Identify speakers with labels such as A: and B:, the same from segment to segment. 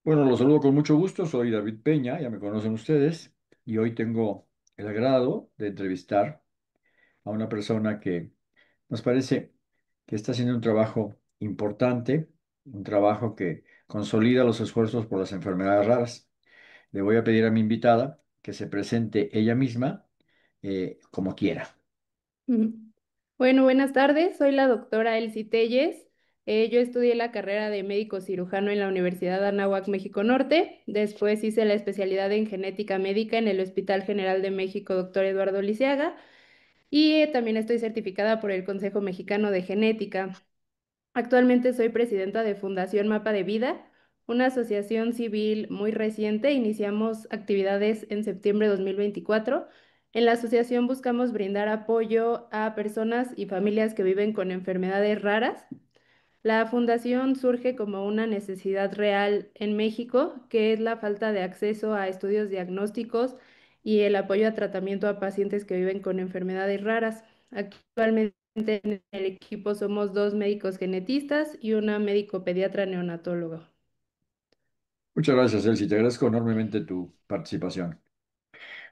A: Bueno, los saludo con mucho gusto. Soy David Peña, ya me conocen ustedes, y hoy tengo el agrado de entrevistar a una persona que nos parece que está haciendo un trabajo importante, un trabajo que consolida los esfuerzos por las enfermedades raras. Le voy a pedir a mi invitada que se presente ella misma como quiera.
B: Ujú. Bueno, buenas tardes. Soy la doctora Elsie Telles. Yo estudié la carrera de médico cirujano en la Universidad de Anáhuac, México Norte. Después hice la especialidad en genética médica en el Hospital General de México, doctor Eduardo Lisiaga. Y también estoy certificada por el Consejo Mexicano de Genética. Actualmente soy presidenta de Fundación Mapa de Vida, una asociación civil muy reciente. Iniciamos actividades en septiembre de 2024. En la asociación buscamos brindar apoyo a personas y familias que viven con enfermedades raras. La fundación surge como una necesidad real en México, que es la falta de acceso a estudios diagnósticos y el apoyo a tratamiento a pacientes que viven con enfermedades raras. Actualmente en el equipo somos dos médicos genetistas y una médico pediatra neonatóloga.
A: Muchas gracias, Elsie. Te agradezco enormemente tu participación.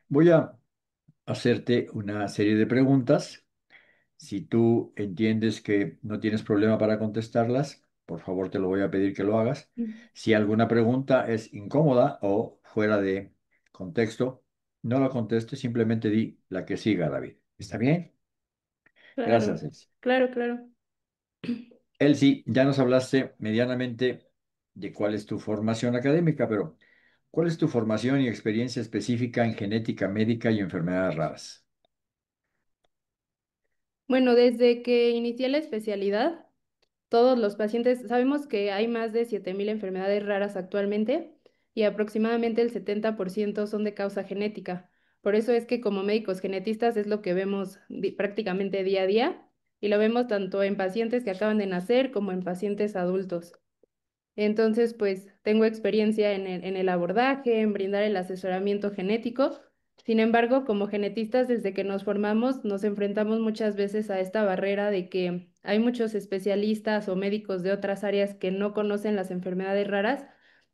A: Voy a hacerte una serie de preguntas. Si tú entiendes que no tienes problema para contestarlas, por favor te lo voy a pedir que lo hagas. Si alguna pregunta es incómoda o fuera de contexto, no la contestes, simplemente di la que siga, David. ¿Está bien? Gracias,
B: Claro,
A: Elsie.
B: claro, claro.
A: Elsie, ya nos hablaste medianamente de cuál es tu formación académica, pero ¿cuál es tu formación y experiencia específica en genética médica y enfermedades raras?
B: Bueno, desde que inicié la especialidad, todos los pacientes, sabemos que hay más de 7.000 enfermedades raras actualmente y aproximadamente el 70% son de causa genética. Por eso es que como médicos genetistas es lo que vemos prácticamente día a día y lo vemos tanto en pacientes que acaban de nacer como en pacientes adultos. Entonces, pues tengo experiencia en el abordaje, en brindar el asesoramiento genético. Sin embargo, como genetistas, desde que nos formamos, nos enfrentamos muchas veces a esta barrera de que hay muchos especialistas o médicos de otras áreas que no conocen las enfermedades raras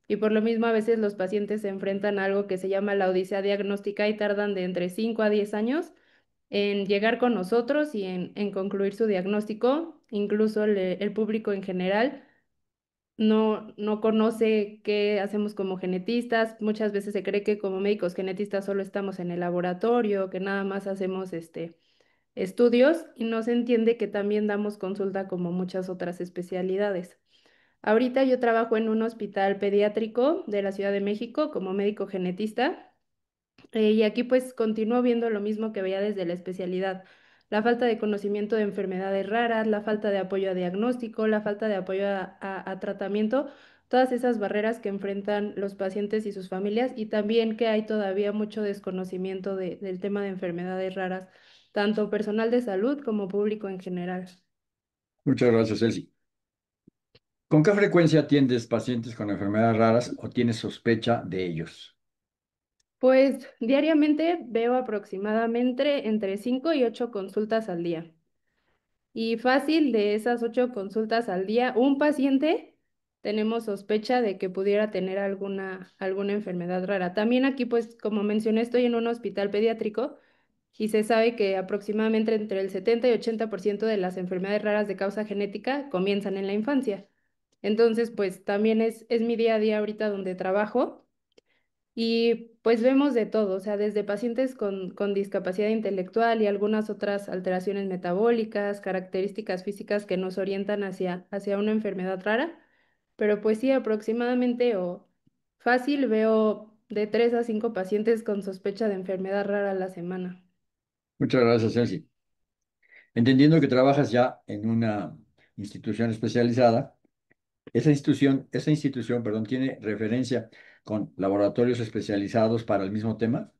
B: y por lo mismo a veces los pacientes se enfrentan a algo que se llama la odisea diagnóstica y tardan de entre 5 a 10 años en llegar con nosotros y en concluir su diagnóstico. Incluso el público en general no conoce qué hacemos como genetistas. Muchas veces se cree que como médicos genetistas solo estamos en el laboratorio, que nada más hacemos estudios y no se entiende que también damos consulta como muchas otras especialidades. Ahorita yo trabajo en un hospital pediátrico de la Ciudad de México como médico genetista. Y aquí pues continúo viendo lo mismo que veía desde la especialidad, la falta de conocimiento de enfermedades raras, la falta de apoyo a diagnóstico, la falta de apoyo a tratamiento, todas esas barreras que enfrentan los pacientes y sus familias y también que hay todavía mucho desconocimiento del tema de enfermedades raras, tanto personal de salud como público en general.
A: Muchas gracias, Elsie. ¿Con qué frecuencia atiendes pacientes con enfermedades raras o tienes sospecha de ellos?
B: Pues diariamente veo aproximadamente entre 5 y 8 consultas al día. Y fácil, de esas 8 consultas al día, un paciente tenemos sospecha de que pudiera tener alguna enfermedad rara. También aquí, pues, como mencioné, estoy en un hospital pediátrico y se sabe que aproximadamente entre el 70 y 80% de las enfermedades raras de causa genética comienzan en la infancia. Entonces, pues, también es mi día a día ahorita donde trabajo. Y pues vemos de todo, o sea, desde pacientes con discapacidad intelectual y algunas otras alteraciones metabólicas, características físicas que nos orientan hacia una enfermedad rara. Pero pues sí, aproximadamente o fácil veo de 3 a 5 pacientes con sospecha de enfermedad rara a la semana.
A: Muchas gracias, Elsie. Entendiendo que trabajas ya en una institución especializada, perdón, tiene referencia con laboratorios especializados para el mismo tema.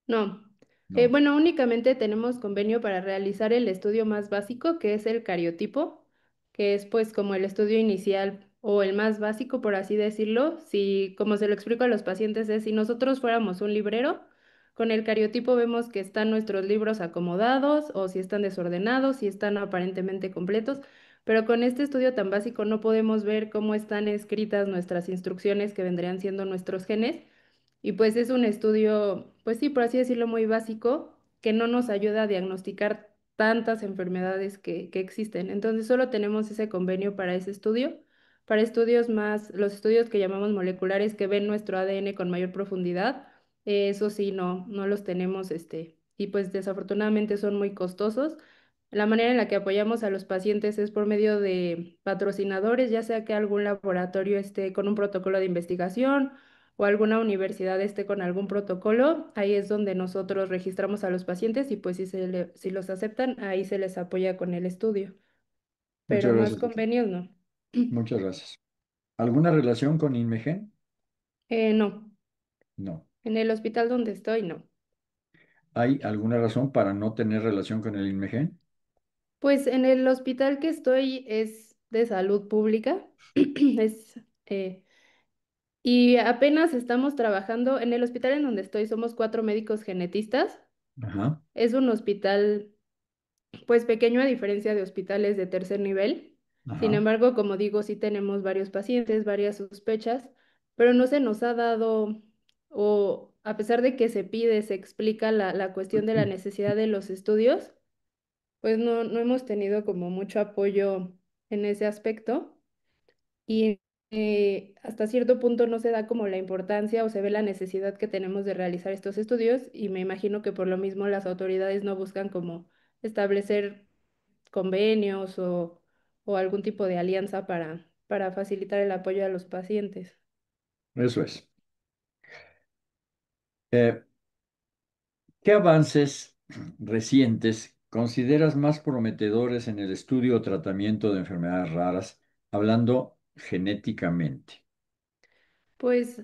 B: No.
A: No.
B: Bueno, únicamente tenemos convenio para realizar el estudio más básico, que es el cariotipo, que es pues como el estudio inicial o el más básico, por así decirlo. Si, como se lo explico a los pacientes, es si nosotros fuéramos un librero, con el cariotipo vemos que están nuestros libros acomodados o si están desordenados, si están aparentemente completos. pero con este estudio tan básico no podemos ver cómo están escritas nuestras instrucciones que vendrían siendo nuestros genes. Y pues es un estudio, pues sí, por así decirlo, muy básico, que no nos ayuda a diagnosticar tantas enfermedades que existen. Entonces solo tenemos ese convenio para ese estudio. Para estudios más, los estudios que llamamos moleculares que ven nuestro ADN con mayor profundidad, eso sí, no los tenemos, y pues desafortunadamente son muy costosos. La manera en la que apoyamos a los pacientes es por medio de patrocinadores, ya sea que algún laboratorio esté con un protocolo de investigación o alguna universidad esté con algún protocolo. Ahí es donde nosotros registramos a los pacientes y pues si los aceptan, ahí se les apoya con el estudio,
A: Muchas
B: pero más
A: gracias, doctor.
B: convenios no.
A: Muchas gracias. ¿Alguna relación con Inmegen?
B: No,
A: No.
B: en el hospital donde estoy, no.
A: ¿Hay alguna razón para no tener relación con el Inmegen?
B: Pues en el hospital que estoy es de salud pública, es, y apenas estamos trabajando, en el hospital en donde estoy somos 4 médicos genetistas.
A: Ajá,
B: Es un hospital pues pequeño a diferencia de hospitales de tercer nivel. Sin
A: ajá.
B: embargo, como digo, sí tenemos varios pacientes, varias sospechas, pero no se nos ha dado, o a pesar de que se pide, se explica la cuestión de la necesidad de los estudios, pues no hemos tenido como mucho apoyo en ese aspecto y hasta cierto punto no se da como la importancia o se ve la necesidad que tenemos de realizar estos estudios y me imagino que por lo mismo las autoridades no buscan como establecer convenios o algún tipo de alianza para facilitar el apoyo a los pacientes.
A: Eso es. Eh, ¿Qué avances recientes consideras más prometedores en el estudio o tratamiento de enfermedades raras, hablando genéticamente?
B: Pues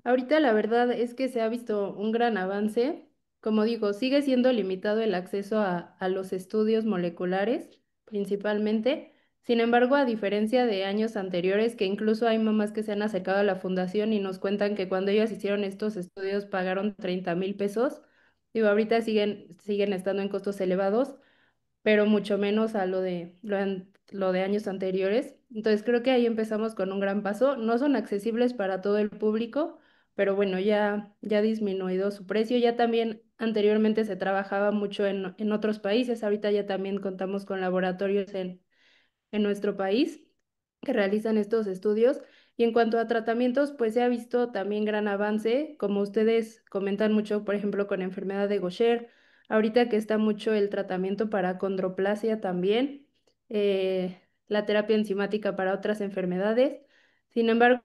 B: ahorita la verdad es que se ha visto un gran avance. Como digo, sigue siendo limitado el acceso a los estudios moleculares, principalmente. Sin embargo, a diferencia de años anteriores, que incluso hay mamás que se han acercado a la fundación y nos cuentan que cuando ellas hicieron estos estudios pagaron 30,000 pesos. Digo, ahorita siguen estando en costos elevados, pero mucho menos a lo de años anteriores. Entonces creo que ahí empezamos con un gran paso. No son accesibles para todo el público, pero bueno, ya ha disminuido su precio. Ya también anteriormente se trabajaba mucho en otros países, ahorita ya también contamos con laboratorios en nuestro país que realizan estos estudios. Y en cuanto a tratamientos, pues se ha visto también gran avance, como ustedes comentan mucho, por ejemplo, con enfermedad de Gaucher, ahorita que está mucho el tratamiento para condroplasia también, la terapia enzimática para otras enfermedades. Sin embargo,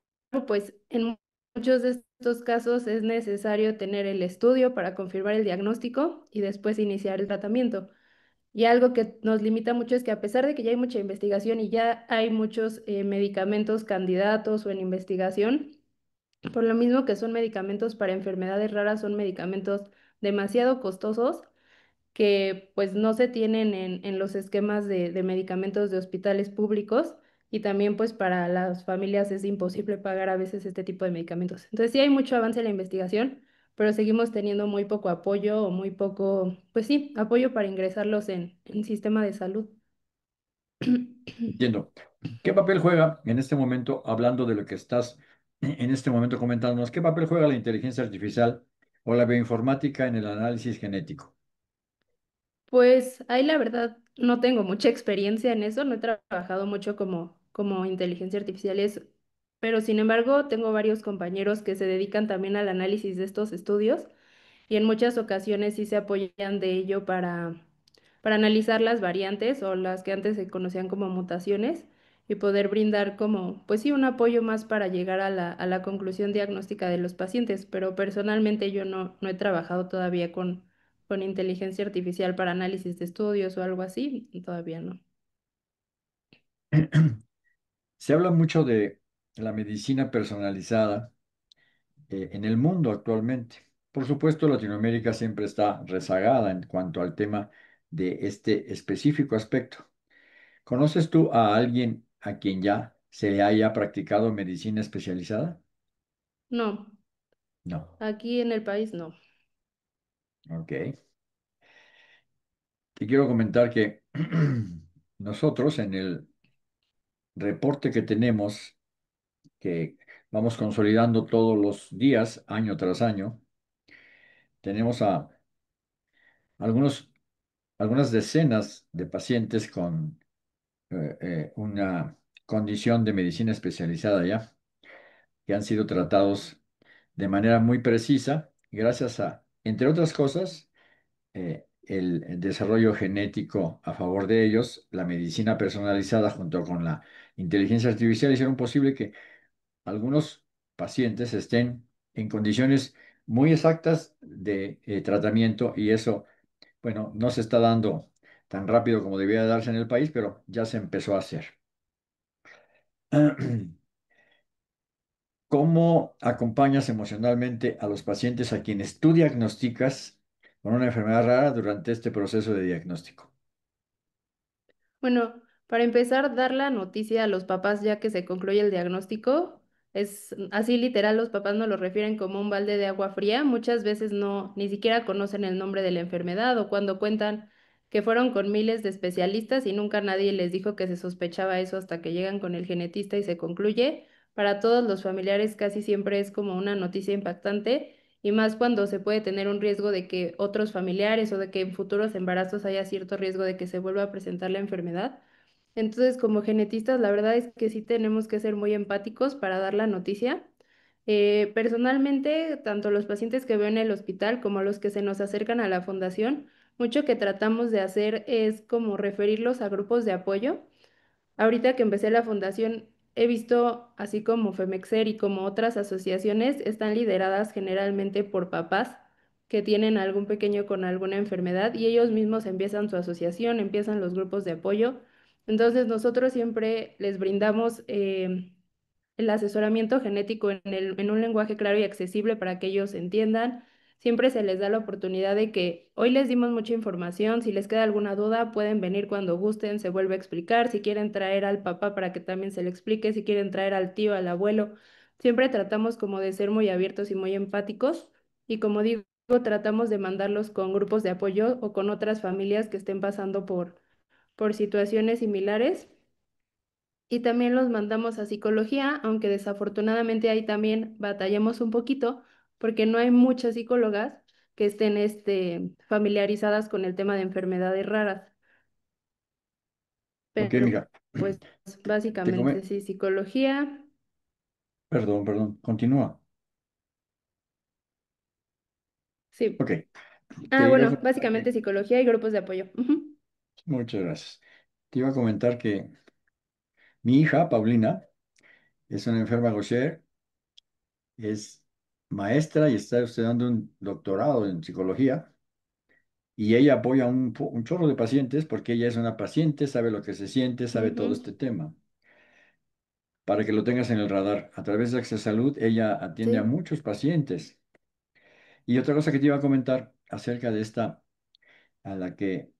B: pues en muchos de estos casos es necesario tener el estudio para confirmar el diagnóstico y después iniciar el tratamiento. Y algo que nos limita mucho es que a pesar de que ya hay mucha investigación y ya hay muchos medicamentos candidatos o en investigación, por lo mismo que son medicamentos para enfermedades raras, son medicamentos demasiado costosos que pues no se tienen en los esquemas de medicamentos de hospitales públicos y también pues para las familias es imposible pagar a veces este tipo de medicamentos. Entonces sí hay mucho avance en la investigación, pero seguimos teniendo muy poco apoyo o muy poco, pues sí, apoyo para ingresarlos en sistema de salud.
A: Entiendo. ¿Qué papel juega en este momento, hablando de lo que estás en este momento comentándonos, qué papel juega la inteligencia artificial o la bioinformática en el análisis genético?
B: Pues ahí la verdad no tengo mucha experiencia en eso, no he trabajado mucho como inteligencia artificial y eso, pero sin embargo tengo varios compañeros que se dedican también al análisis de estos estudios y en muchas ocasiones sí se apoyan de ello para analizar las variantes o las que antes se conocían como mutaciones y poder brindar como, pues sí, un apoyo más para llegar a la conclusión diagnóstica de los pacientes, pero personalmente yo no he trabajado todavía con inteligencia artificial para análisis de estudios o algo así, todavía no.
A: Se habla mucho de la medicina personalizada en el mundo actualmente. Por supuesto, Latinoamérica siempre está rezagada en cuanto al tema de este específico aspecto. ¿Conoces tú a alguien a quien ya se le haya practicado medicina especializada?
B: No,
A: No.
B: aquí en el país no.
A: Ok. Te quiero comentar que nosotros reporte que tenemos, que vamos consolidando todos los días, año tras año, tenemos a algunos, algunas decenas de pacientes con una condición de medicina especializada ya, que han sido tratados de manera muy precisa, gracias a, entre otras cosas, el desarrollo genético a favor de ellos, la medicina personalizada junto con la inteligencia artificial hicieron posible que algunos pacientes estén en condiciones muy exactas de tratamiento y eso, bueno, no se está dando tan rápido como debía darse en el país, pero ya se empezó a hacer. ¿Cómo acompañas emocionalmente a los pacientes a quienes tú diagnosticas con una enfermedad rara durante este proceso de diagnóstico?
B: Bueno, para empezar, dar la noticia a los papás ya que se concluye el diagnóstico. Es así literal, los papás nos lo refieren como un balde de agua fría. Muchas veces no, ni siquiera conocen el nombre de la enfermedad o cuando cuentan que fueron con miles de especialistas y nunca nadie les dijo que se sospechaba eso hasta que llegan con el genetista y se concluye. Para todos los familiares casi siempre es como una noticia impactante y más cuando se puede tener un riesgo de que otros familiares o de que en futuros embarazos haya cierto riesgo de que se vuelva a presentar la enfermedad. Entonces, como genetistas, la verdad es que sí tenemos que ser muy empáticos para dar la noticia. Personalmente, tanto los pacientes que veo en el hospital como los que se nos acercan a la fundación, mucho que tratamos de hacer es como referirlos a grupos de apoyo. Ahorita que empecé la fundación, he visto, así como Femexer y como otras asociaciones, están lideradas generalmente por papás que tienen algún pequeño con alguna enfermedad y ellos mismos empiezan su asociación, empiezan los grupos de apoyo. Entonces nosotros siempre les brindamos el asesoramiento genético en un lenguaje claro y accesible para que ellos entiendan. Siempre se les da la oportunidad de que hoy les dimos mucha información, si les queda alguna duda pueden venir cuando gusten, se vuelve a explicar, si quieren traer al papá para que también se le explique, si quieren traer al tío, al abuelo. Siempre tratamos como de ser muy abiertos y muy empáticos y como digo, tratamos de mandarlos con grupos de apoyo o con otras familias que estén pasando por situaciones similares y también los mandamos a psicología, aunque desafortunadamente ahí también batallamos un poquito porque no hay muchas psicólogas que estén familiarizadas con el tema de enfermedades raras.
A: Ok,
B: Pero
A: mira,
B: pues
A: te
B: básicamente
A: come...
B: sí, psicología,
A: Perdón, perdón, continúa.
B: sí.
A: Ok, te
B: Ah,
A: iba a
B: bueno,
A: comentar
B: básicamente
A: que...
B: psicología y grupos de apoyo. Ujú,
A: Muchas gracias. Te iba a comentar que mi hija, Paulina, es una enferma Gaucher, es maestra y está estudiando un doctorado en psicología. Y ella apoya un chorro de pacientes porque ella es una paciente, sabe lo que se siente, sabe todo
B: ujú,
A: este tema. Para que lo tengas en el radar, a través de Access Salud, ella atiende a
B: sí.
A: muchos pacientes. Y otra cosa que te iba a comentar acerca de esta, a la que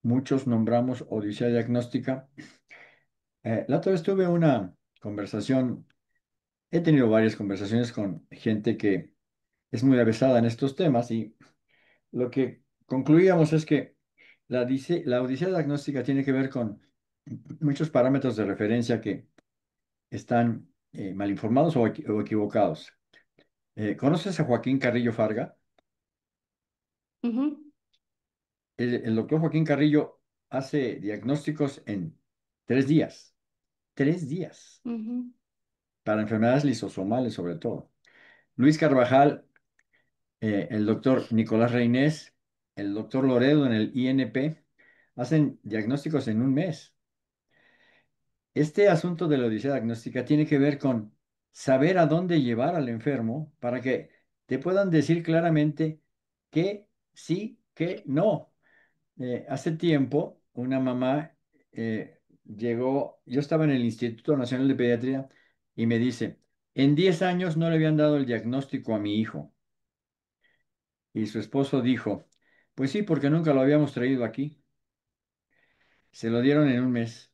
A: muchos nombramos Odisea Diagnóstica. La otra vez tuve una conversación, he tenido varias conversaciones con gente que es muy avesada en estos temas y lo que concluíamos es que la odisea diagnóstica tiene que ver con muchos parámetros de referencia que están mal informados o equivocados. ¿Conoces a Joaquín Carrillo Farga?
B: Ujú,
A: El doctor Joaquín Carrillo hace diagnósticos en 3 días, 3 días,
B: ujú,
A: para enfermedades lisosomales sobre todo. Luis Carvajal, el doctor Nicolás Reynés, el doctor Loredo en el INP, hacen diagnósticos en un mes. Este asunto de la odisea diagnóstica tiene que ver con saber a dónde llevar al enfermo para que te puedan decir claramente que sí, que no. Hace tiempo, una mamá llegó, yo estaba en el Instituto Nacional de Pediatría y me dice, en 10 años no le habían dado el diagnóstico a mi hijo. Y su esposo dijo, pues sí, porque nunca lo habíamos traído aquí. Se lo dieron en un mes.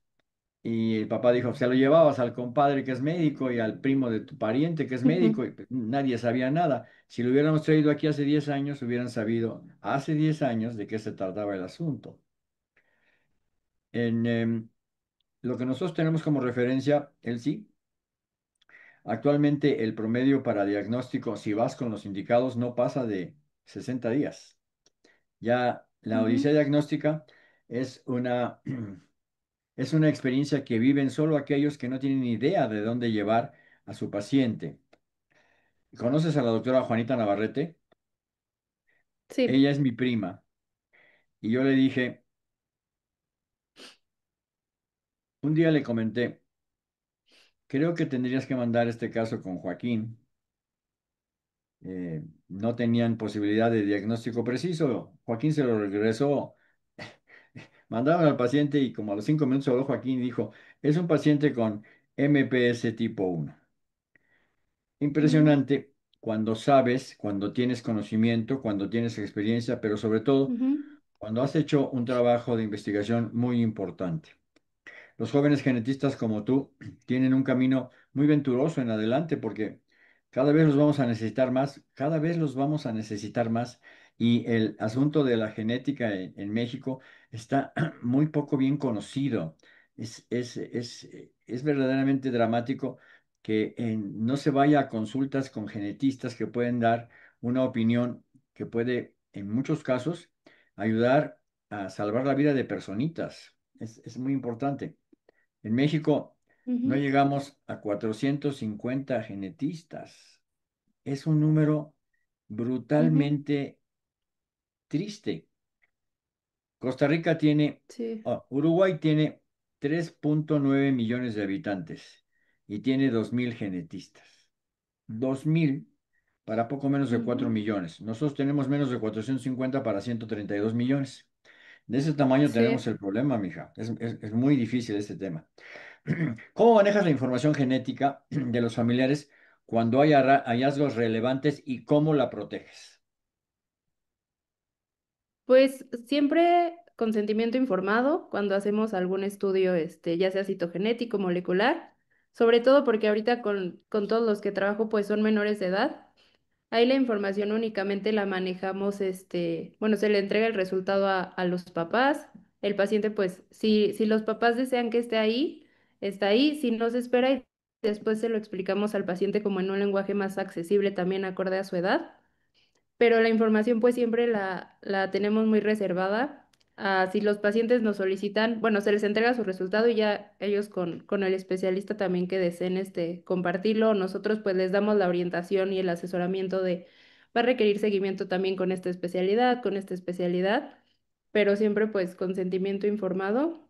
A: Y el papá dijo, se lo llevabas al compadre que es médico y al primo de tu pariente que es médico
B: ujú.
A: y pues, nadie sabía nada. Si lo hubiéramos traído aquí hace 10 años, hubieran sabido hace 10 años de qué se trataba el asunto. En lo que nosotros tenemos como referencia, el sí, actualmente el promedio para diagnóstico, si vas con los indicados, no pasa de 60 días. Ya la odisea
B: Ujú.
A: diagnóstica es una, es una experiencia que viven solo aquellos que no tienen idea de dónde llevar a su paciente. ¿Conoces a la doctora Juanita Navarrete?
B: Sí.
A: Ella es mi prima. Y yo le dije, un día le comenté, creo que tendrías que mandar este caso con Joaquín. No tenían posibilidad de diagnóstico preciso. Joaquín se lo regresó. Mandaron al paciente y como a los 5 minutos habló Joaquín y dijo, es un paciente con MPS tipo 1.
B: Ujú,
A: Impresionante cuando sabes, cuando tienes conocimiento, cuando tienes experiencia, pero sobre todo
B: ujú,
A: cuando has hecho un trabajo de investigación muy importante. Los jóvenes genetistas como tú tienen un camino muy venturoso en adelante porque cada vez los vamos a necesitar más, cada vez los vamos a necesitar más y el asunto de la genética en México está muy poco bien conocido. Es verdaderamente dramático que no se vaya a consultas con genetistas que pueden dar una opinión que puede, en muchos casos, ayudar a salvar la vida de personitas. Es muy importante. En México no
B: ujú,
A: llegamos a 450 genetistas. Es un número
B: ujú.
A: brutalmente triste. Costa Rica tiene,
B: Sí.
A: Uruguay tiene 3,9 millones de habitantes y tiene 2,000 genetistas. 2,000 para poco menos de 4
B: Ujú.
A: millones. Nosotros tenemos menos de 450 para 132 millones. De ese tamaño tenemos
B: Sí.
A: el problema, mija. Es muy difícil este tema. ¿Cómo manejas la información genética de los familiares cuando hay hallazgos relevantes y cómo la proteges?
B: Pues siempre consentimiento informado cuando hacemos algún estudio, ya sea citogenético, molecular, sobre todo porque ahorita con todos los que trabajo pues son menores de edad. Ahí la información únicamente la manejamos, bueno, se le entrega el resultado a los papás. El paciente, pues, si los papás desean que esté ahí, está ahí. Si no se espera y después se lo explicamos al paciente como en un lenguaje más accesible, también acorde a su edad, pero la información pues siempre la tenemos muy reservada. Si los pacientes nos solicitan, bueno, se les entrega su resultado y ya ellos con el especialista también que deseen compartirlo, nosotros pues les damos la orientación y el asesoramiento de, va a requerir seguimiento también con esta especialidad, pero siempre pues consentimiento informado.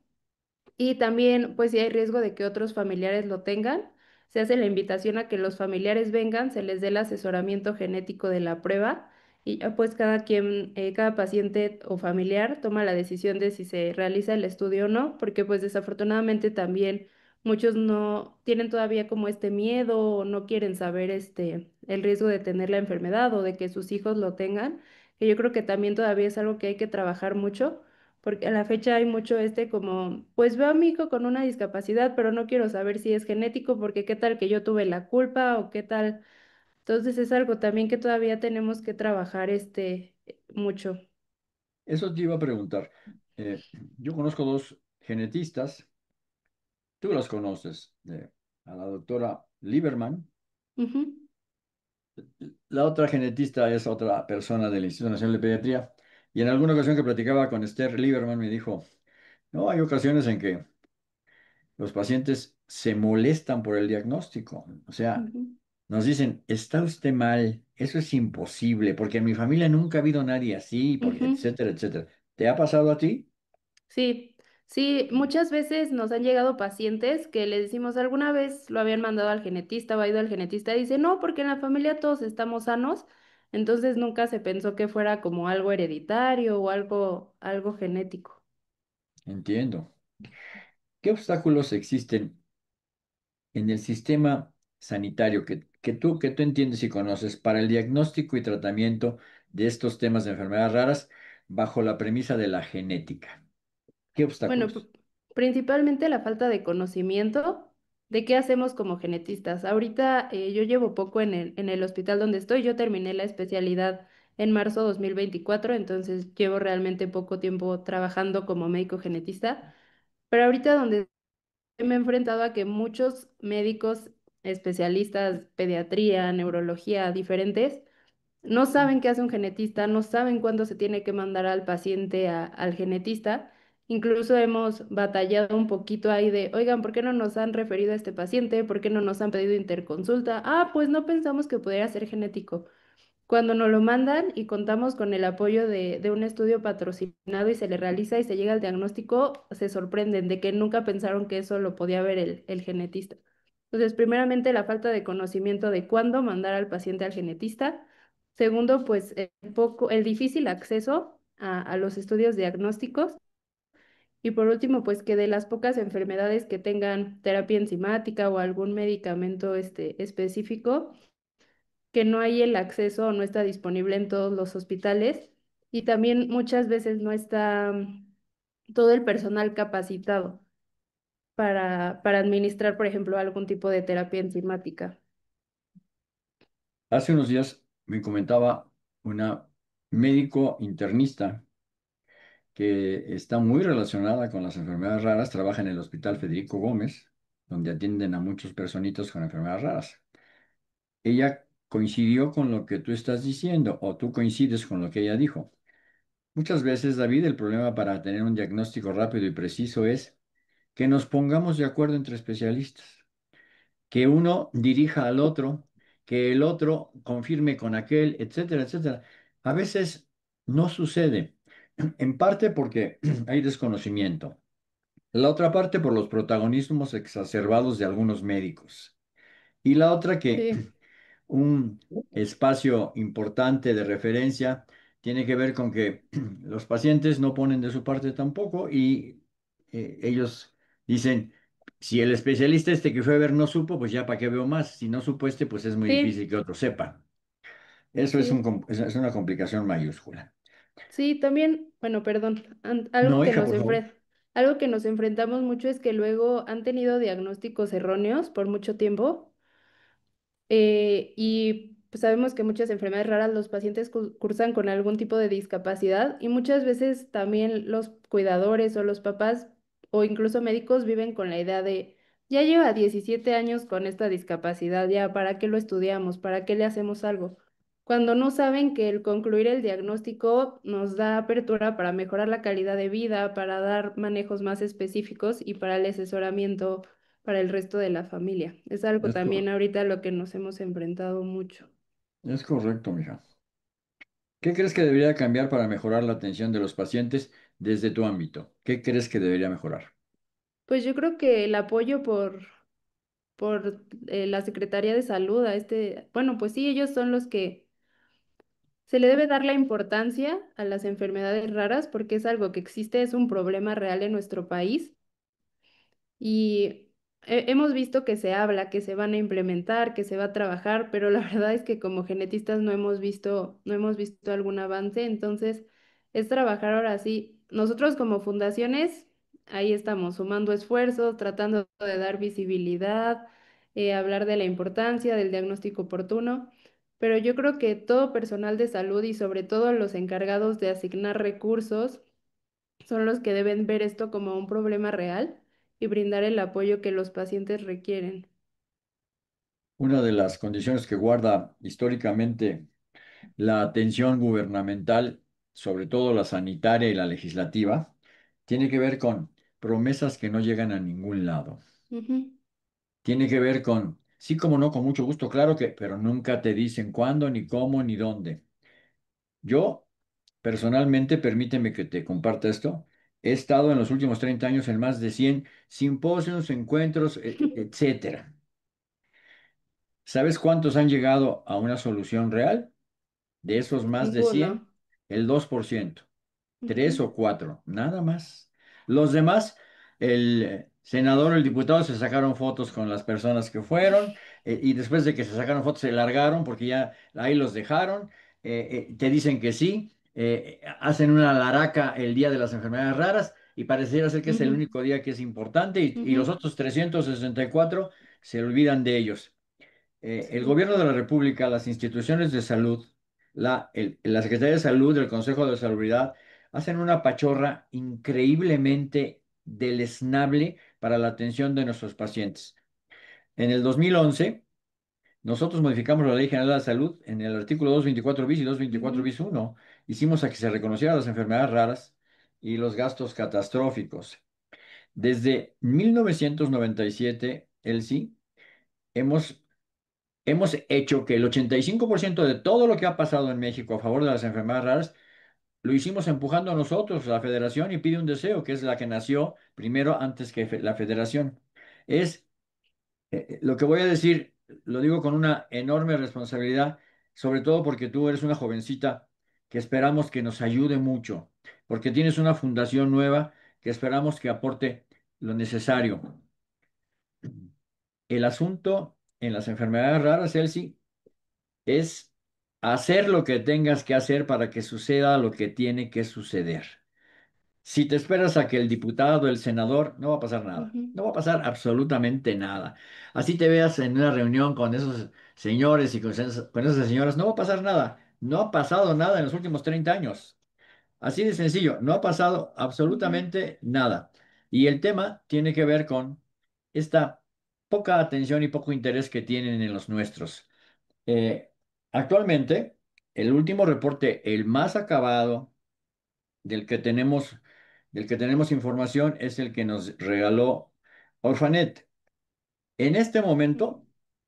B: Y también, pues si hay riesgo de que otros familiares lo tengan, se hace la invitación a que los familiares vengan, se les dé el asesoramiento genético de la prueba y ya pues cada quien, cada paciente o familiar toma la decisión de si se realiza el estudio o no, porque pues desafortunadamente también muchos no tienen todavía como este miedo o no quieren saber el riesgo de tener la enfermedad o de que sus hijos lo tengan, que yo creo que también todavía es algo que hay que trabajar mucho porque a la fecha hay mucho como, pues veo a mi hijo con una discapacidad, pero no quiero saber si es genético, porque qué tal que yo tuve la culpa o qué tal. Entonces es algo también que todavía tenemos que trabajar mucho.
A: Eso te iba a preguntar. Yo conozco dos genetistas, tú los conoces, a la doctora Lieberman.
B: Ujú,
A: La otra genetista es otra persona del Instituto Nacional de Pediatría. Y en alguna ocasión que platicaba con Esther Lieberman me dijo, no, hay ocasiones en que los pacientes se molestan por el diagnóstico. O sea,
B: ujú,
A: nos dicen, está usted mal, eso es imposible, porque en mi familia nunca ha habido nadie así, porque,
B: ujú.
A: etcétera, etcétera. ¿Te ha pasado a ti?
B: Sí, sí, muchas veces nos han llegado pacientes que le decimos alguna vez lo habían mandado al genetista o ha ido al genetista y dice, no, porque en la familia todos estamos sanos, entonces nunca se pensó que fuera como algo hereditario o algo genético.
A: Entiendo. ¿Qué obstáculos existen en el sistema sanitario que tú entiendes y conoces para el diagnóstico y tratamiento de estos temas de enfermedades raras bajo la premisa de la genética? ¿Qué
B: Bueno,
A: obstáculos?
B: principalmente la falta de conocimiento de qué hacemos como genetistas. Ahorita yo llevo poco en el hospital donde estoy. Yo terminé la especialidad en marzo 2024, entonces llevo realmente poco tiempo trabajando como médico genetista. Pero ahorita donde me he enfrentado a que muchos médicos especialistas, pediatría, neurología, diferentes, no saben qué hace un genetista, no saben cuándo se tiene que mandar al paciente al genetista. Incluso hemos batallado un poquito ahí de, oigan, ¿por qué no nos han referido a este paciente? ¿Por qué no nos han pedido interconsulta? Ah, pues no pensamos que pudiera ser genético. Cuando nos lo mandan y contamos con el apoyo de un estudio patrocinado y se le realiza y se llega al diagnóstico, se sorprenden de que nunca pensaron que eso lo podía ver el genetista. Entonces, primeramente, la falta de conocimiento de cuándo mandar al paciente al genetista. Segundo, pues el difícil acceso a los estudios diagnósticos. Y por último, pues que de las pocas enfermedades que tengan terapia enzimática o algún medicamento específico, que no hay el acceso o no está disponible en todos los hospitales y también muchas veces no está todo el personal capacitado para administrar, por ejemplo, algún tipo de terapia enzimática.
A: Hace unos días me comentaba una médico internista que está muy relacionada con las enfermedades raras, trabaja en el Hospital Federico Gómez, donde atienden a muchos personitos con enfermedades raras. Ella coincidió con lo que tú estás diciendo o tú coincides con lo que ella dijo. Muchas veces, David, el problema para tener un diagnóstico rápido y preciso es que nos pongamos de acuerdo entre especialistas, que uno dirija al otro, que el otro confirme con aquel, etcétera, etcétera. A veces no sucede, en parte porque hay desconocimiento, la otra parte por los protagonismos exacerbados de algunos médicos y la otra que
B: Sí,
A: un espacio importante de referencia tiene que ver con que los pacientes no ponen de su parte tampoco y ellos dicen, si el especialista este que fue a ver no supo, pues ya para qué veo más. Si no supo este, pues es muy
B: sí,
A: difícil que otro sepa. Eso es,
B: sí.
A: es una complicación mayúscula.
B: Sí, también, bueno, perdón,
A: No, hija, por favor.
B: algo que nos enfrentamos mucho es que luego han tenido diagnósticos erróneos por mucho tiempo. Y pues, sabemos que muchas enfermedades raras los pacientes cursan con algún tipo de discapacidad y muchas veces también los cuidadores o los papás o incluso médicos viven con la idea de, ya lleva 17 años con esta discapacidad, ya, ¿para qué lo estudiamos? ¿Para qué le hacemos algo? Cuando no saben que el concluir el diagnóstico nos da apertura para mejorar la calidad de vida, para dar manejos más específicos y para el asesoramiento para el resto de la familia. Es algo
A: Es,
B: también ahorita a lo que nos hemos enfrentado mucho.
A: es correcto, mija. ¿Qué crees que debería cambiar para mejorar la atención de los pacientes desde tu ámbito? ¿Qué crees que debería mejorar?
B: Pues yo creo que el apoyo por la Secretaría de Salud a bueno, pues sí, ellos son los que se le debe dar la importancia a las enfermedades raras porque es algo que existe, es un problema real en nuestro país. Y hemos visto que se habla, que se van a implementar, que se va a trabajar, pero la verdad es que como genetistas no hemos visto algún avance, entonces es trabajar ahora sí. Nosotros como fundaciones, ahí estamos sumando esfuerzos, tratando de dar visibilidad, hablar de la importancia del diagnóstico oportuno, pero yo creo que todo personal de salud y sobre todo los encargados de asignar recursos, son los que deben ver esto como un problema real y brindar el apoyo que los pacientes requieren.
A: Una de las condiciones que guarda históricamente la atención gubernamental, sobre todo la sanitaria y la legislativa, tiene que ver con promesas que no llegan a ningún lado.
B: Ujú,
A: Tiene que ver con, sí como no, con mucho gusto, claro que, pero nunca te dicen cuándo, ni cómo, ni dónde. Yo, personalmente, permíteme que te comparta esto, he estado en los últimos 30 años en más de 100 simposios, encuentros, etcétera. ¿Sabes cuántos han llegado a una solución real? De esos más de
B: ninguno.
A: 100, el 2%, tres
B: Ujú,
A: o cuatro, nada más. Los demás, el senador o el diputado se sacaron fotos con las personas que fueron y después de que se sacaron fotos se largaron porque ya ahí los dejaron, te dicen que sí, hacen una laraca el día de las enfermedades raras y pareciera ser que es el
B: ujú,
A: único día que es importante y los
B: ujú.
A: otros 364 se olvidan de ellos. El
B: Sí,
A: gobierno de la República, las instituciones de salud, la Secretaría de Salud, el Consejo de Salubridad, hacen una pachorra increíblemente deleznable para la atención de nuestros pacientes. En el 2011, nosotros modificamos la Ley General de la Salud en el artículo 224 bis y 224
B: Ujú,
A: bis uno. Hicimos a que se reconocieran las enfermedades raras y los gastos catastróficos. Desde 1997, Elsie, hemos, hemos hecho que el 85% de todo lo que ha pasado en México a favor de las enfermedades raras lo hicimos empujando a nosotros, la federación, y pide un deseo, que es la que nació primero antes que la federación. Es lo que voy a decir, lo digo con una enorme responsabilidad, sobre todo porque tú eres una jovencita que esperamos que nos ayude mucho, porque tienes una fundación nueva que esperamos que aporte lo necesario. El asunto en las enfermedades raras, Elsie, es hacer lo que tengas que hacer para que suceda lo que tiene que suceder. Si te esperas a que el diputado, el senador, no va a pasar nada.
B: ujú,
A: No va a pasar absolutamente nada. Así te veas en una reunión con esos señores y con esas señoras, no va a pasar nada. No ha pasado nada en los últimos 30 años. Así de sencillo, no ha pasado
B: ujú,
A: absolutamente nada. Y el tema tiene que ver con esta poca atención y poco interés que tienen en los nuestros. Eh, Actualmente, el último reporte, el más acabado, del que tenemos, del que tenemos información es el que nos regaló Orfanet. En este
B: ujú,
A: momento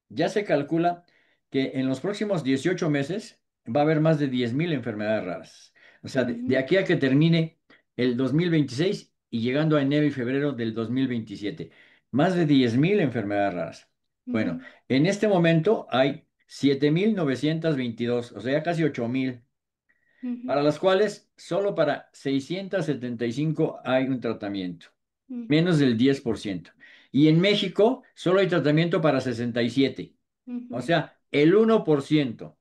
A: ya se calcula que en los próximos 18 meses va a haber más de 10.000 enfermedades raras. O sea, de
B: ujú,
A: aquí a que termine el 2026 y llegando a enero y febrero del 2027, más de 10.000 enfermedades raras. Bueno,
B: ujú,
A: en este momento hay 7.922, o sea, ya casi 8.000,
B: ujú,
A: para las cuales solo para 675 hay un tratamiento,
B: ujú,
A: menos del 10%. Y en México solo hay tratamiento para 67, o
B: ujú.
A: sea, el 1%.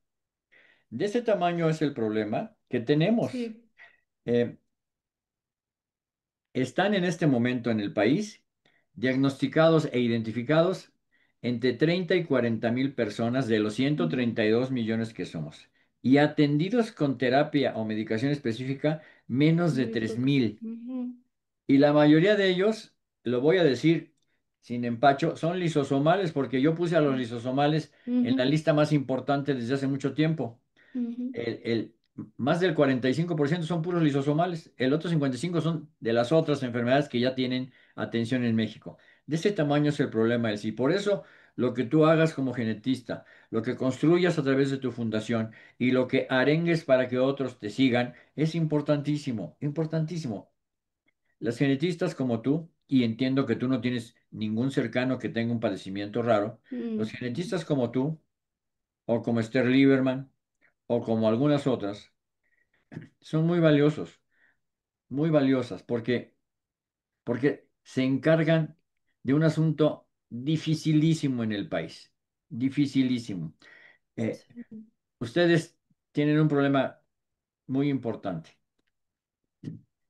A: De ese tamaño es el problema que tenemos.
B: Sí.
A: Eh, Están en este momento en el país diagnosticados e identificados entre 30 y 40.000 personas de los ciento
B: Ujú.
A: treinta y dos millones que somos. Y atendidos con terapia o medicación específica, menos de
B: Muy
A: tres
B: pocos.
A: mil.
B: Ujú,
A: Y la mayoría de ellos, lo voy a decir sin empacho, son lisosomales porque yo puse a los lisosomales en
B: ujú,
A: la lista más importante desde hace mucho tiempo.
B: ujú,
A: El, Más del 45% son puros lisosomales. El otro 55% son de las otras enfermedades que ya tienen atención en México. De ese tamaño es el problema, y por eso lo que tú hagas como genetista, lo que construyas a través de tu fundación y lo que arengues para que otros te sigan es importantísimo, importantísimo. Las genetistas como tú, y entiendo que tú no tienes ningún cercano que tenga un padecimiento raro, los
B: ujú,
A: genetistas como tú, o como Esther Lieberman, o como algunas otras, son muy valiosos, muy valiosas, porque se encargan de un asunto dificilísimo en el país, dificilísimo. Eh,
B: sí.
A: Ustedes tienen un problema muy importante.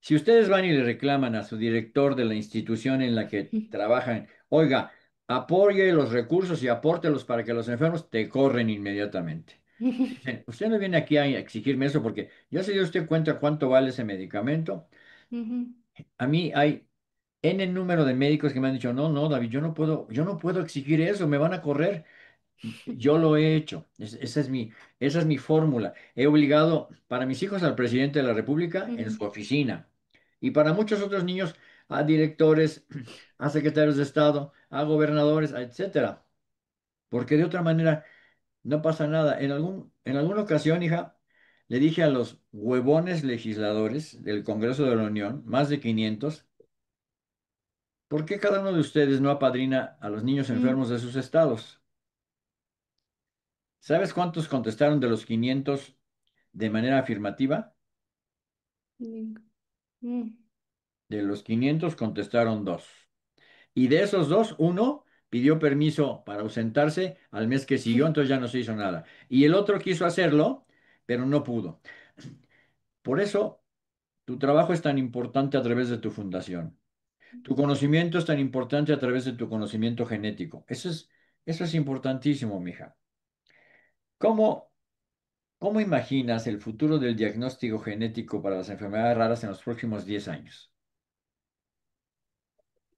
A: Si ustedes van y le reclaman a su director de la institución en la que trabajan, oiga, apoye los recursos y apórtelos para que los enfermos te corren inmediatamente. Dicen, usted no viene aquí a exigirme eso porque ya se dio usted cuenta cuánto vale ese medicamento.
B: Ujú,
A: A mí hay N número de médicos que me han dicho, no, no, David, yo no puedo exigir eso, me van a correr. Yo lo he hecho. Esa es mi fórmula. He obligado para mis hijos al presidente de la República en
B: ujú,
A: su oficina y para muchos otros niños a directores, a secretarios de Estado, a gobernadores, a etcétera. Porque de otra manera no pasa nada. En alguna ocasión, hija, le dije a los huevones legisladores del Congreso de la Unión, más de 500, ¿por qué cada uno de ustedes no apadrina a los niños enfermos
B: mm,
A: de sus estados? ¿Sabes cuántos contestaron de los 500 de manera afirmativa?
B: mm,
A: De los 500 contestaron dos. Y de esos dos, uno pidió permiso para ausentarse al mes que siguió, entonces ya no se hizo nada. Y el otro quiso hacerlo, pero no pudo. Por eso, tu trabajo es tan importante a través de tu fundación. Tu conocimiento es tan importante a través de tu conocimiento genético. Eso es importantísimo, mija. ¿Cómo, cómo imaginas el futuro del diagnóstico genético para las enfermedades raras en los próximos 10 años?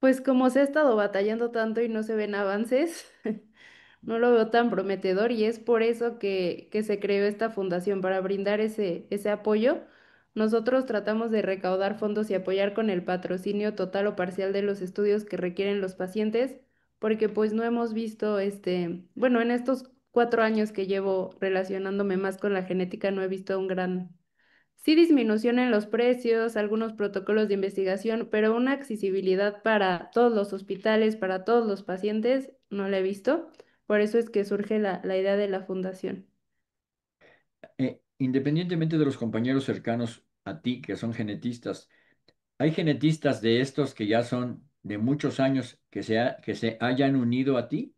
B: Pues como se ha estado batallando tanto y no se ven avances, no lo veo tan prometedor y es por eso que se creó esta fundación, para brindar ese apoyo. Nosotros tratamos de recaudar fondos y apoyar con el patrocinio total o parcial de los estudios que requieren los pacientes, porque pues no hemos visto, bueno, en estos 4 años que llevo relacionándome más con la genética, no he visto un gran. Sí, disminución en los precios, algunos protocolos de investigación, pero una accesibilidad para todos los hospitales, para todos los pacientes, no la he visto. Por eso es que surge la idea de la fundación.
A: Independientemente de los compañeros cercanos a ti que son genetistas, ¿hay genetistas de estos que ya son de muchos años que se hayan unido a ti?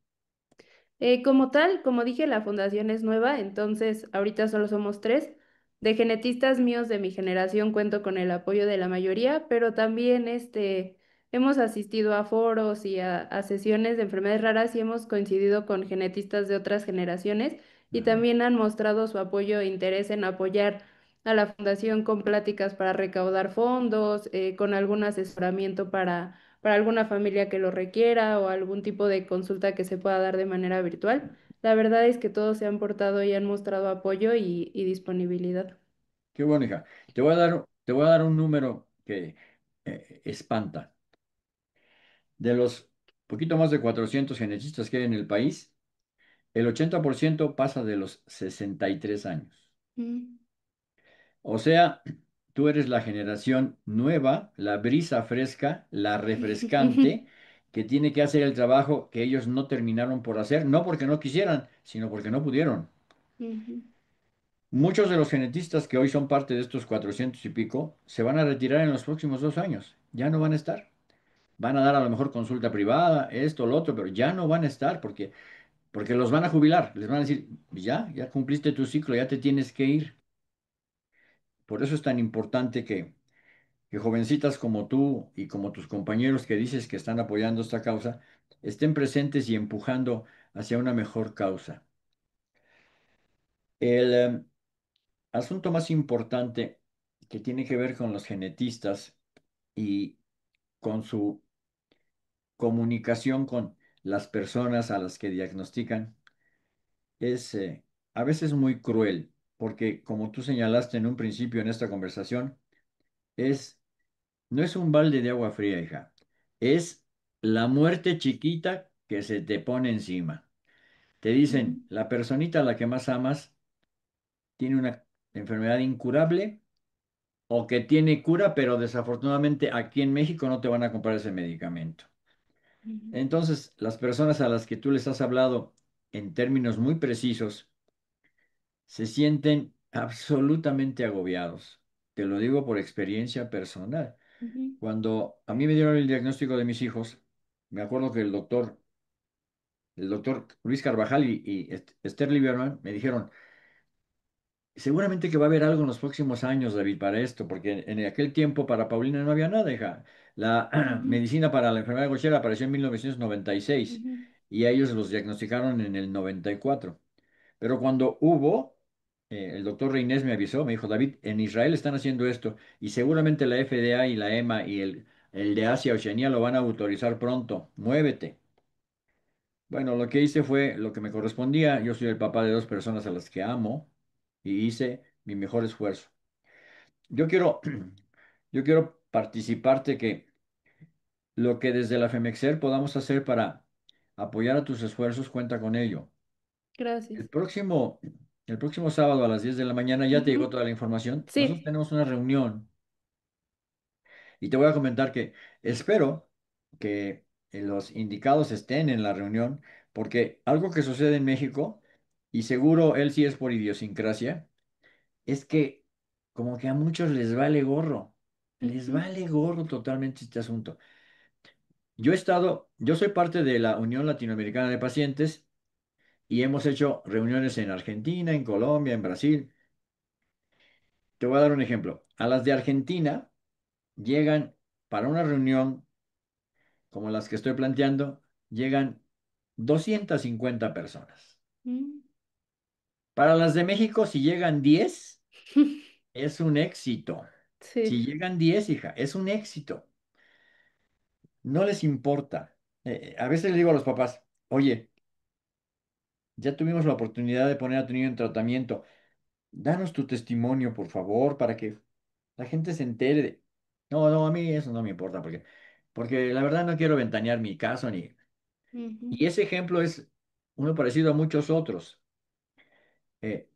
B: Como tal, como dije, la fundación es nueva, entonces ahorita solo somos tres. De genetistas míos de mi generación cuento con el apoyo de la mayoría, pero también hemos asistido a foros y a sesiones de enfermedades raras y hemos coincidido con genetistas de otras generaciones y
A: Ajá.
B: también han mostrado su apoyo e interés en apoyar a la fundación con pláticas para recaudar fondos, con algún asesoramiento para alguna familia que lo requiera o algún tipo de consulta que se pueda dar de manera virtual. La verdad es que todos se han portado y han mostrado apoyo y disponibilidad.
A: Qué bueno, hija. Te voy a dar un número que espanta. De los poquito más de 400 genetistas que hay en el país, el 80% pasa de los 63 años.
B: Mm,
A: O sea, tú eres la generación nueva, la brisa fresca, la refrescante, que tiene que hacer el trabajo que ellos no terminaron por hacer, no porque no quisieran, sino porque no pudieron.
B: ujú,
A: Muchos de los genetistas que hoy son parte de estos 400 y pico se van a retirar en los próximos 2 años. Ya no van a estar. Van a dar a lo mejor consulta privada, esto, lo otro, pero ya no van a estar porque los van a jubilar. Les van a decir, ya cumpliste tu ciclo, ya te tienes que ir. Por eso es tan importante que jovencitas como tú y como tus compañeros que dices que están apoyando esta causa estén presentes y empujando hacia una mejor causa. El asunto más importante que tiene que ver con los genetistas y con su comunicación con las personas a las que diagnostican es a veces muy cruel, porque como tú señalaste en un principio en esta conversación, es no es un balde de agua fría, hija. Es la muerte chiquita que se te pone encima. Te
B: ujú,
A: dicen, la personita a la que más amas tiene una enfermedad incurable o que tiene cura, pero desafortunadamente aquí en México no te van a comprar ese medicamento.
B: ujú,
A: Entonces, las personas a las que tú les has hablado en términos muy precisos se sienten absolutamente agobiados. Te lo digo por experiencia personal.
B: ujú,
A: Cuando a mí me dieron el diagnóstico de mis hijos, me acuerdo que el doctor Luis Carvajal y Esther Lieberman me dijeron, seguramente que va a haber algo en los próximos años, David, para esto, porque en aquel tiempo para Paulina no había nada, hija. La
B: ujú,
A: medicina para la enfermedad de Gaucher apareció en 1996
B: ujú,
A: y a ellos los diagnosticaron en el 94. Pero cuando hubo, el doctor Reynés me avisó, me dijo, David, en Israel están haciendo esto y seguramente la FDA y la EMA y el de Asia Oceanía lo van a autorizar pronto. Muévete. Bueno, lo que hice fue lo que me correspondía. Yo soy el papá de dos personas a las que amo y hice mi mejor esfuerzo. Yo quiero, yo quiero participarte que lo que desde la FEMEXER podamos hacer para apoyar a tus esfuerzos, cuenta con ello. El
B: gracias.
A: próximo, el próximo sábado a las 10 de la mañana ya te llegó
B: Ujú,
A: toda la información. Nosotros
B: sí,
A: tenemos una reunión y te voy a comentar que espero que los indicados estén en la reunión, porque algo que sucede en México, y seguro él sí es por idiosincrasia, es que como que a muchos les
B: ujú,
A: vale gorro totalmente este asunto. Yo soy parte de la Unión Latinoamericana de Pacientes y hemos hecho reuniones en Argentina, en Colombia, en Brasil. Te voy a dar un ejemplo. A las de Argentina llegan para una reunión como las que estoy planteando, llegan 250 personas.
B: mm,
A: Para las de México, si llegan 10, es un éxito. Si
B: sí,
A: llegan 10, hija, es un éxito. no les importa. A veces le digo a los papás, oye, ya tuvimos la oportunidad de poner a tu niño en tratamiento. Danos tu testimonio, por favor, para que la gente se entere No, no, a mí eso no me importa, porque la verdad no quiero ventanear mi caso ni...
B: Ujú.
A: Y ese ejemplo es uno parecido a muchos otros. Eh,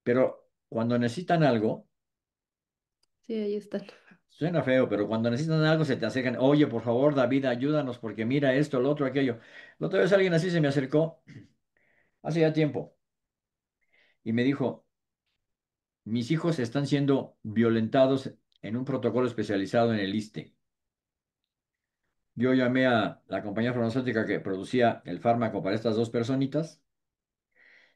A: pero cuando necesitan algo,
B: Sí, ahí están.
A: suena feo, pero cuando necesitan algo se te acercan, oye, por favor, David, ayúdanos, porque mira esto, lo otro, aquello. La otra vez alguien así se me acercó, hace ya tiempo, y me dijo, mis hijos están siendo violentados en un protocolo especializado en el ISSSTE. Yo llamé a la compañía farmacéutica que producía el fármaco para estas dos personitas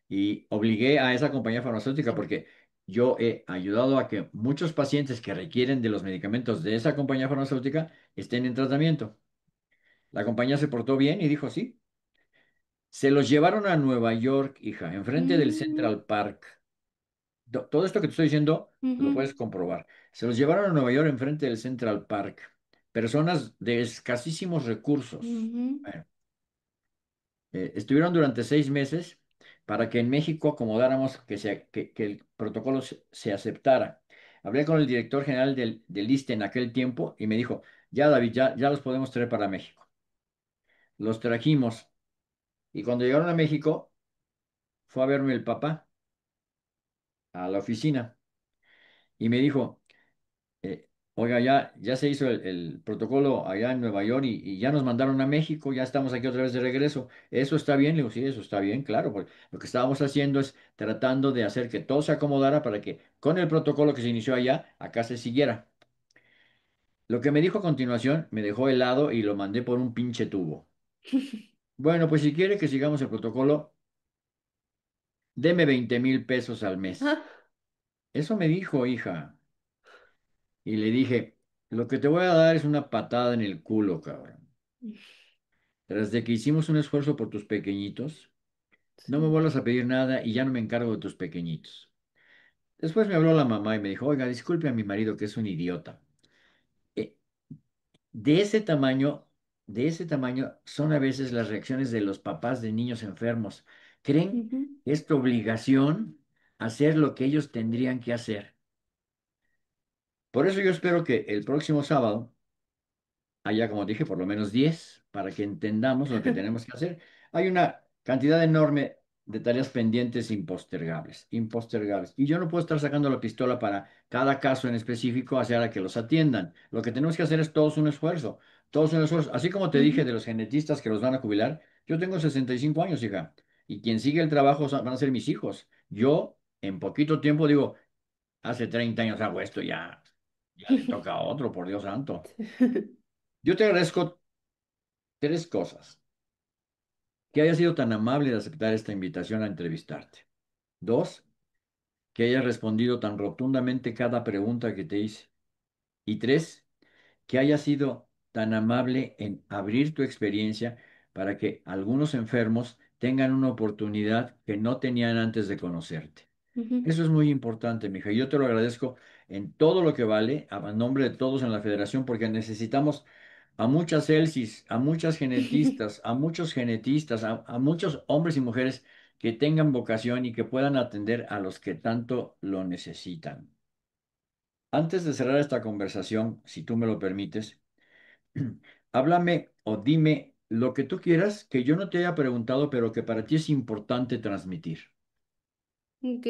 A: y obligué a esa compañía farmacéutica porque yo he ayudado a que muchos pacientes que requieren de los medicamentos de esa compañía farmacéutica estén en tratamiento. La compañía se portó bien y dijo sí. Se los llevaron a Nueva York, hija, enfrente del
B: Mm,
A: Central Park. Todo esto que te estoy diciendo lo
B: ujú,
A: puedes comprobar. Se los llevaron a Nueva York enfrente del Central Park. Personas de escasísimos recursos.
B: ujú,
A: Bueno, estuvieron durante 6 meses para que en México acomodáramos que el protocolo se aceptara. Hablé con el director general del ISSSTE en aquel tiempo y me dijo, ya David, ya los podemos traer para México. Los trajimos y cuando llegaron a México fue a verme el papá a la oficina y me dijo, oiga, ya se hizo el protocolo allá en Nueva York y ya nos mandaron a México, ya estamos aquí otra vez de regreso. ¿Eso está bien? Le digo, sí, eso está bien, claro, porque lo que estábamos haciendo es tratando de hacer que todo se acomodara para que con el protocolo que se inició allá, acá se siguiera. Lo que me dijo a continuación me dejó helado y lo mandé por un pinche tubo. Bueno, pues si quiere que sigamos el protocolo, deme 20,000 pesos al mes.
B: ah,
A: Eso me dijo, hija. Y le dije, lo que te voy a dar es una patada en el culo, cabrón. Tras de que hicimos un esfuerzo por tus pequeñitos, no me
B: sí.
A: vuelvas a pedir nada y ya no me encargo de tus pequeñitos. Después me habló la mamá y me dijo, oiga, disculpe a mi marido que es un idiota. Eh, de ese tamaño, de ese tamaño son a veces las reacciones de los papás de niños enfermos. Creen
B: Ujú,
A: que es tu obligación hacer lo que ellos tendrían que hacer. Por eso yo espero que el próximo sábado haya, como dije, por lo menos 10 para que entendamos lo que tenemos que hacer. Hay una cantidad enorme de tareas pendientes impostergables, impostergables. Y yo no puedo estar sacando la pistola para cada caso en específico hacia la que los atiendan. Lo que tenemos que hacer es todos un esfuerzo, todos un esfuerzo. Así como te dije
B: ujú.
A: de los genetistas que los van a jubilar, yo tengo 65 años, hija, y quien sigue el trabajo van a ser mis hijos. Yo, en poquito tiempo, digo, hace 30 años hago esto, ya le toca a otro, por Dios santo. Yo te agradezco tres cosas. Que hayas sido tan amable de aceptar esta invitación a entrevistarte. Dos, que hayas respondido tan rotundamente cada pregunta que te hice. Y tres, que hayas sido tan amable en abrir tu experiencia para que algunos enfermos tengan una oportunidad que no tenían antes de conocerte.
B: Ujú.
A: Eso es muy importante, mija. Y yo te lo agradezco en todo lo que vale, a nombre de todos en la federación, porque necesitamos a muchas Elsis, a muchas genetistas, a muchos genetistas, a muchos hombres y mujeres que tengan vocación y que puedan atender a los que tanto lo necesitan. Antes de cerrar esta conversación, si tú me lo permites, háblame o dime lo que tú quieras que yo no te haya preguntado, pero que para ti es importante transmitir.
B: Ok.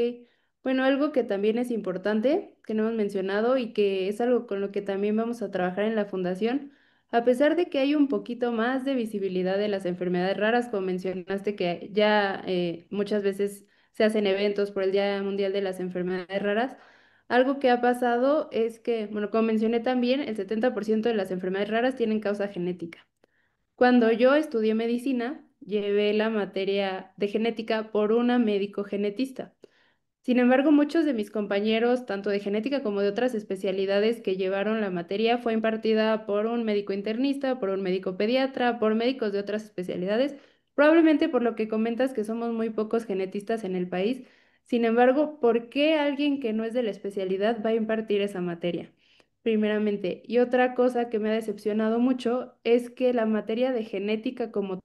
B: Bueno, algo que también es importante, que no hemos mencionado y que es algo con lo que también vamos a trabajar en la fundación, a pesar de que hay un poquito más de visibilidad de las enfermedades raras, como mencionaste, que ya muchas veces se hacen eventos por el Día Mundial de las Enfermedades Raras, algo que ha pasado es que, bueno, como mencioné también, el 70% de las enfermedades raras tienen causa genética. Cuando yo estudié medicina, llevé la materia de genética por una médico genetista. Sin embargo, muchos de mis compañeros, tanto de genética como de otras especialidades que llevaron la materia, fue impartida por un médico internista, por un médico pediatra, por médicos de otras especialidades, probablemente por lo que comentas que somos muy pocos genetistas en el país. Sin embargo, ¿por qué alguien que no es de la especialidad va a impartir esa materia? primeramente. Y otra cosa que me ha decepcionado mucho es que la materia de genética como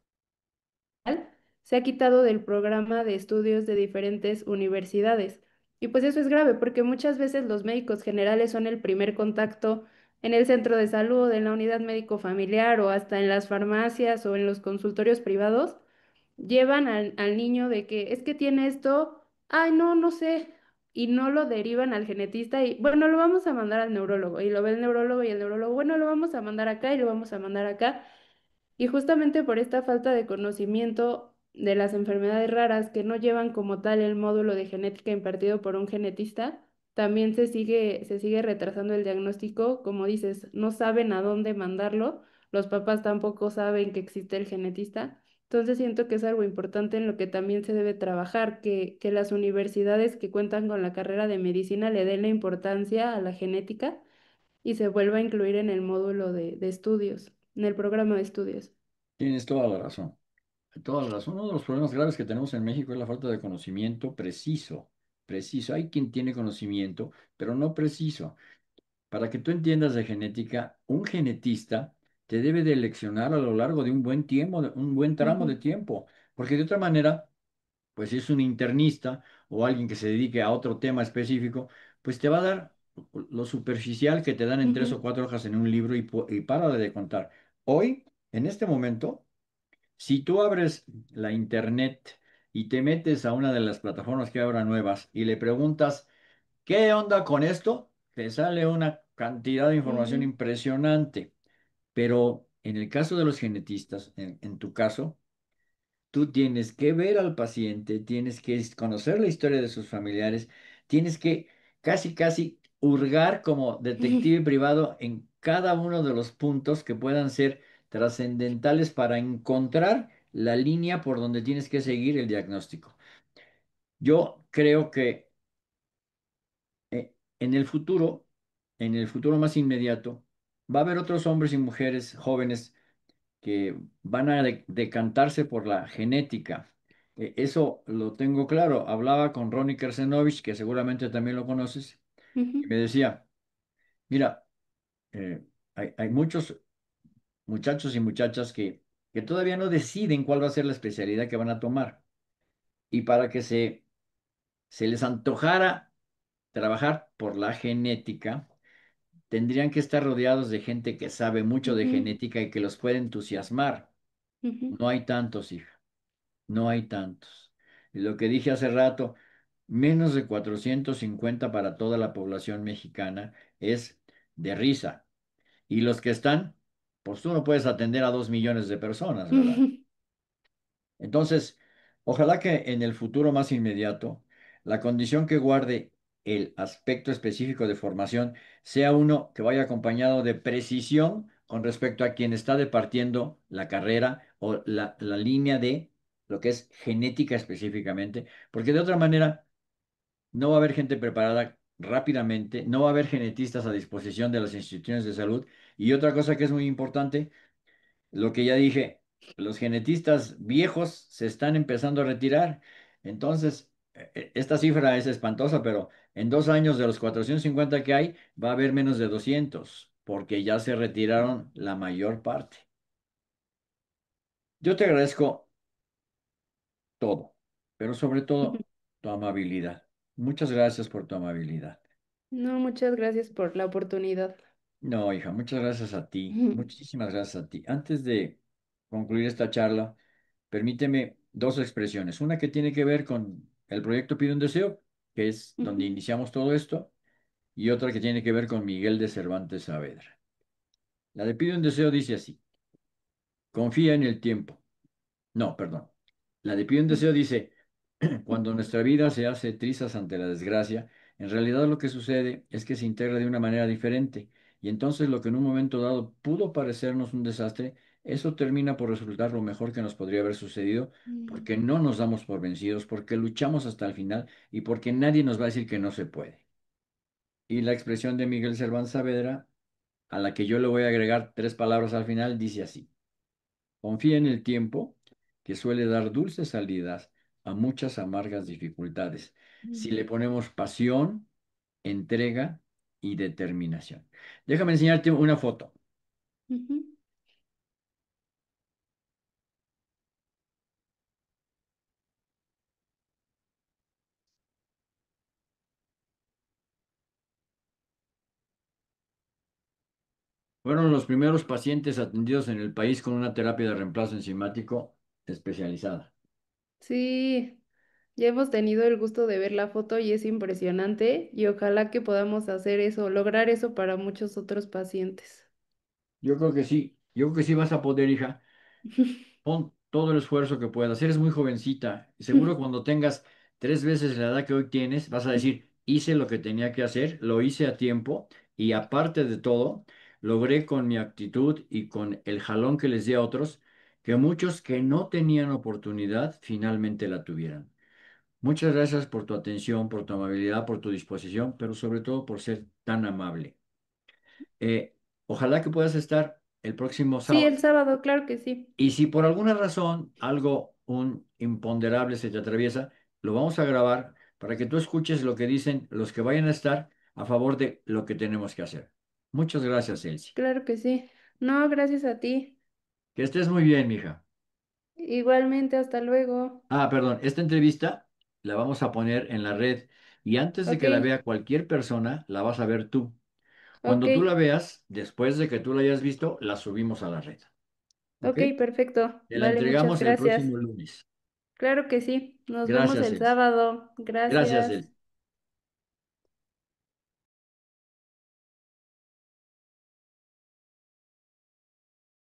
B: se ha quitado del programa de estudios de diferentes universidades. Y pues eso es grave porque muchas veces los médicos generales son el primer contacto en el centro de salud, en la unidad médico familiar o hasta en las farmacias o en los consultorios privados. Llevan al niño de que es que tiene esto, ay no, no sé, y no lo derivan al genetista y bueno, lo vamos a mandar al neurólogo y lo ve el neurólogo y el neurólogo, bueno, lo vamos a mandar acá y lo vamos a mandar acá. Y justamente por esta falta de conocimiento de las enfermedades raras que no llevan como tal el módulo de genética impartido por un genetista, también se sigue retrasando el diagnóstico. Como dices, no saben a dónde mandarlo, los papás tampoco saben que existe el genetista. Entonces siento que es algo importante en lo que también se debe trabajar, que las universidades que cuentan con la carrera de medicina le den la importancia a la genética y se vuelva a incluir en el módulo de estudios, en el programa de estudios.
A: Tienes toda la razón. Toda la razón. Uno de los problemas graves que tenemos en México es la falta de conocimiento preciso. Preciso. Hay quien tiene conocimiento, pero no preciso. Para que tú entiendas de genética, un genetista te debe de leccionar a lo largo de un buen tiempo, de un buen tramo de
B: Ujú,
A: tiempo, porque de otra manera, pues si es un internista o alguien que se dedique a otro tema específico, pues te va a dar lo superficial que te dan en tres o
B: ujú,
A: cuatro hojas en un libro y para de contar. Hoy, en este momento, si tú abres la internet y te metes a una de las plataformas que hay ahora nuevas y le preguntas, ¿qué onda con esto? Te sale una cantidad de información
B: ujú,
A: impresionante. Pero en el caso de los genetistas, en tu caso, tú tienes que ver al paciente, tienes que conocer la historia de sus familiares, tienes que casi, casi hurgar como
B: ujú,
A: detective privado en cada uno de los puntos que puedan ser trascendentales para encontrar la línea por donde tienes que seguir el diagnóstico. Yo creo que en el futuro más inmediato, va a haber otros hombres y mujeres jóvenes que van a decantarse por la genética. Eso lo tengo claro. Hablaba con Ronnie Kersenovich, que seguramente también lo conoces, y
B: ujú,
A: me decía, mira, hay muchos muchachos y muchachas que todavía no deciden cuál va a ser la especialidad que van a tomar. Y para que se les antojara trabajar por la genética, tendrían que estar rodeados de gente que sabe mucho de
B: ujú,
A: genética y que los puede entusiasmar.
B: ujú,
A: No hay tantos, hija. No hay tantos. Y lo que dije hace rato, menos de 450 para toda la población mexicana es de risa. Y los que están, pues tú no puedes atender a 2 millones de personas, ¿verdad?
B: ujú,
A: Entonces, ojalá que en el futuro más inmediato, la condición que guarde el aspecto específico de formación sea uno que vaya acompañado de precisión con respecto a quien está departiendo la carrera o la línea de lo que es genética específicamente, porque de otra manera no va a haber gente preparada rápidamente, no va a haber genetistas a disposición de las instituciones de salud. Y otra cosa que es muy importante, lo que ya dije, los genetistas viejos se están empezando a retirar. Entonces, esta cifra es espantosa, pero en 2 años de los 450 que hay, va a haber menos de 200, porque ya se retiraron la mayor parte. Yo te agradezco todo, pero sobre
B: ujú.
A: todo tu amabilidad. Muchas gracias por tu amabilidad.
B: No, muchas gracias por la oportunidad.
A: No, hija, muchas gracias a ti.
B: Ujú,
A: Muchísimas gracias a ti. Antes de concluir esta charla, permíteme dos expresiones. Una que tiene que ver con el proyecto Pide un Deseo, que es donde
B: ujú,
A: iniciamos todo esto, y otra que tiene que ver con Miguel de Cervantes Saavedra. La de Pide un Deseo dice así: confía en el tiempo. No, perdón. La de Pío en Deseo dice, cuando nuestra vida se hace trizas ante la desgracia, en realidad lo que sucede es que se integra de una manera diferente, y entonces lo que en un momento dado pudo parecernos un desastre, eso termina por resultar lo mejor que nos podría haber sucedido,
B: ujú,
A: porque no nos damos por vencidos, porque luchamos hasta el final y porque nadie nos va a decir que no se puede. Y la expresión de Miguel Serván Saavedra, a la que yo le voy a agregar tres palabras al final, dice así: confía en el tiempo, que suele dar dulces salidas a muchas amargas dificultades. Si
B: ujú.
A: le ponemos pasión, entrega y determinación. Déjame enseñarte una foto.
B: Ujú.
A: Fueron los primeros pacientes atendidos en el país con una terapia de reemplazo enzimático especializada.
B: Sí, ya hemos tenido el gusto de ver la foto y es impresionante y ojalá que podamos hacer eso, lograr eso para muchos otros pacientes.
A: Yo creo que sí, yo creo que sí vas a poder, hija. Pon todo el esfuerzo que puedas. Eres muy jovencita y seguro cuando tengas 3 veces la edad que hoy tienes, vas a decir, hice lo que tenía que hacer, lo hice a tiempo y aparte de todo, logré con mi actitud y con el jalón que les di a otros, que muchos que no tenían oportunidad finalmente la tuvieran. Muchas gracias por tu atención, por tu amabilidad, por tu disposición, pero sobre todo por ser tan amable. Ojalá que puedas estar el próximo
B: Sí,
A: sábado.
B: el sábado, claro que sí.
A: Y si por alguna razón algo, un imponderable se te atraviesa, lo vamos a grabar para que tú escuches lo que dicen los que vayan a estar a favor de lo que tenemos que hacer. Muchas gracias, Elsie.
B: Claro que sí. No, gracias a ti.
A: Que estés muy bien, mija.
B: Igualmente, hasta luego.
A: Ah, perdón, esta entrevista la vamos a poner en la red y antes de
B: Ok,
A: que la vea cualquier persona, la vas a ver tú.
B: ok,
A: Cuando tú la veas, después de que tú la hayas visto, la subimos a la red. ¿Ok?
B: ok, perfecto.
A: Te la
B: Vale, muchas
A: entregamos el
B: gracias.
A: próximo lunes.
B: Claro que sí. Nos vemos
A: Gracias,
B: el
A: Elsie.
B: sábado.
A: Gracias,
B: Gracias.
A: Elsie.